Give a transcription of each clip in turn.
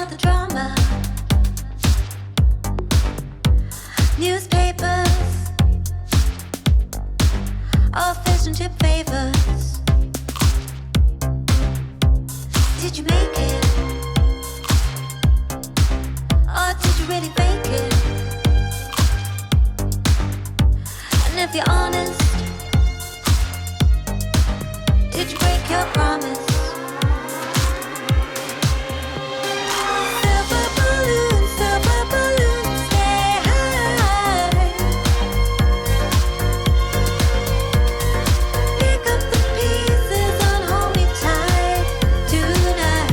of the drama. Newspapers, all fish and chip favors. Did you make it? Or did you really fake it? And if you're honest, did you break your promise? Silver balloons, stay high. Pick up the pieces and hold me tight tonight.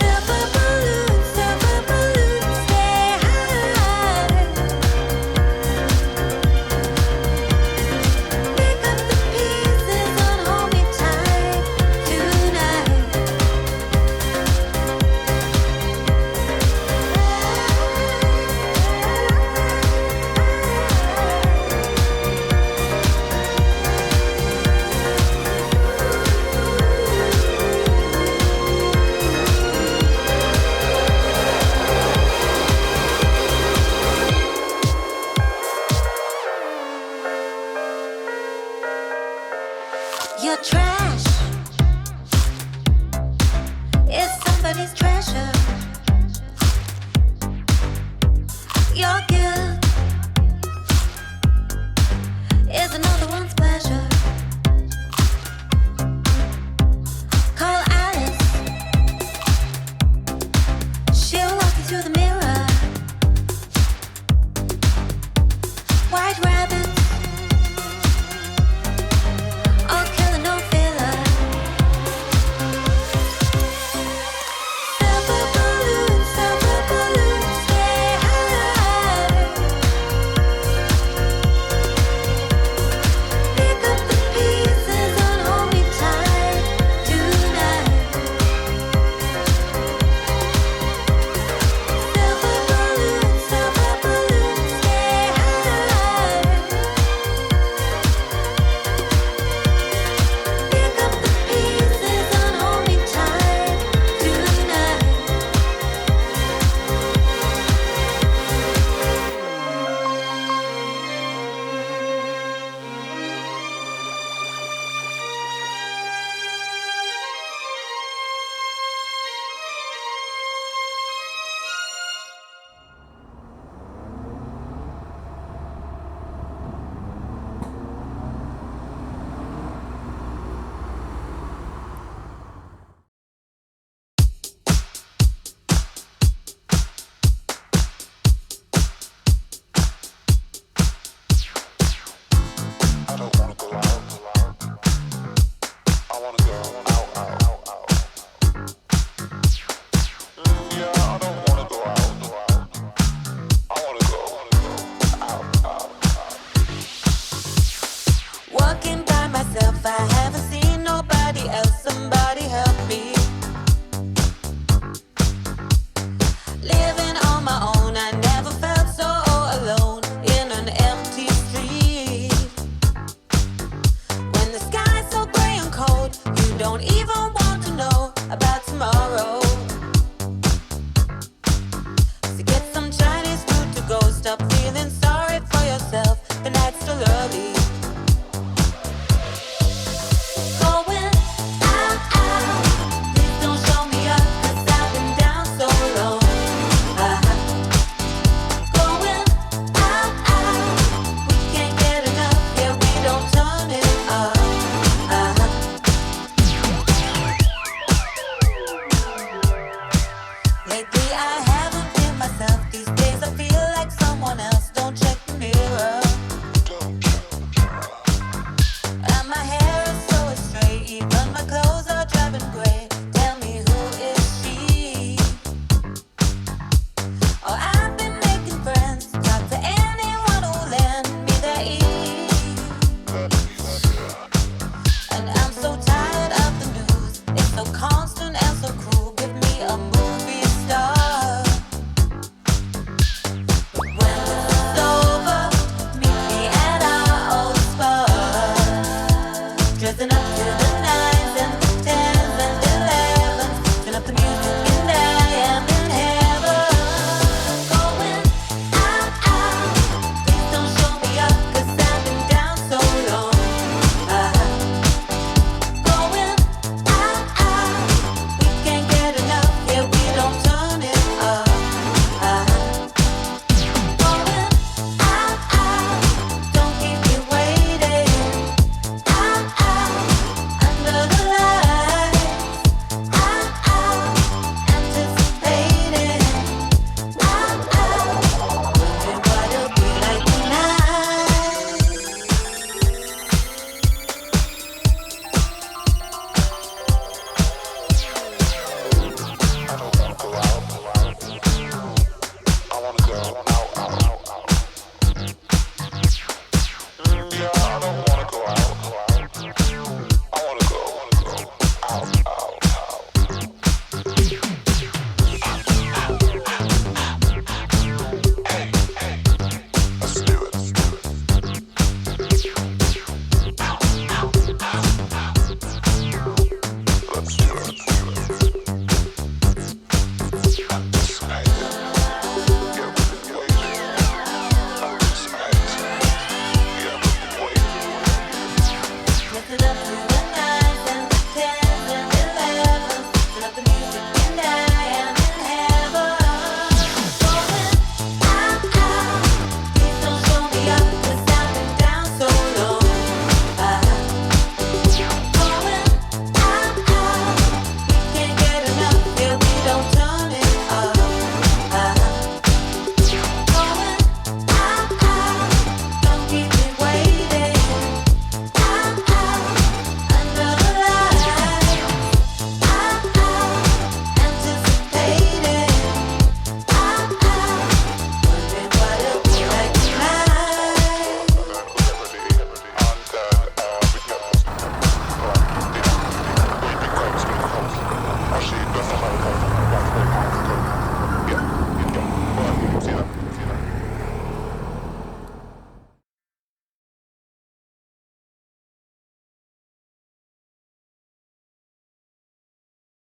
Silver balloons, stay high. Pick up the pieces and hold me tight tonight. Your trash is somebody's treasure. Your gift is another one's pleasure. Call Alice, she'll walk you through the mirror. White rabbits, all killer, no filler. Silver balloons, stay high. Pick up the pieces and hold me tight tonight. Silver balloons, stay high. Pick up the pieces and hold me tight tonight. I don't wanna go out. I wanna go out. Yeah, I don't wanna go out. I wanna go out. Walking by myself, I haven't seen nobody else. Somebody help me. Living on my own, I never felt so alone in an empty street. When the sky's so gray and cold, you don't even want to know about tomorrow. So get some Chinese food to go. Stop feeling sorry for yourself. The night's still early. Going out, please don't show me up, 'cause I've been down so long. Going out, we can't get enough, yeah, we don't turn it off. Let's do it. Let's do it.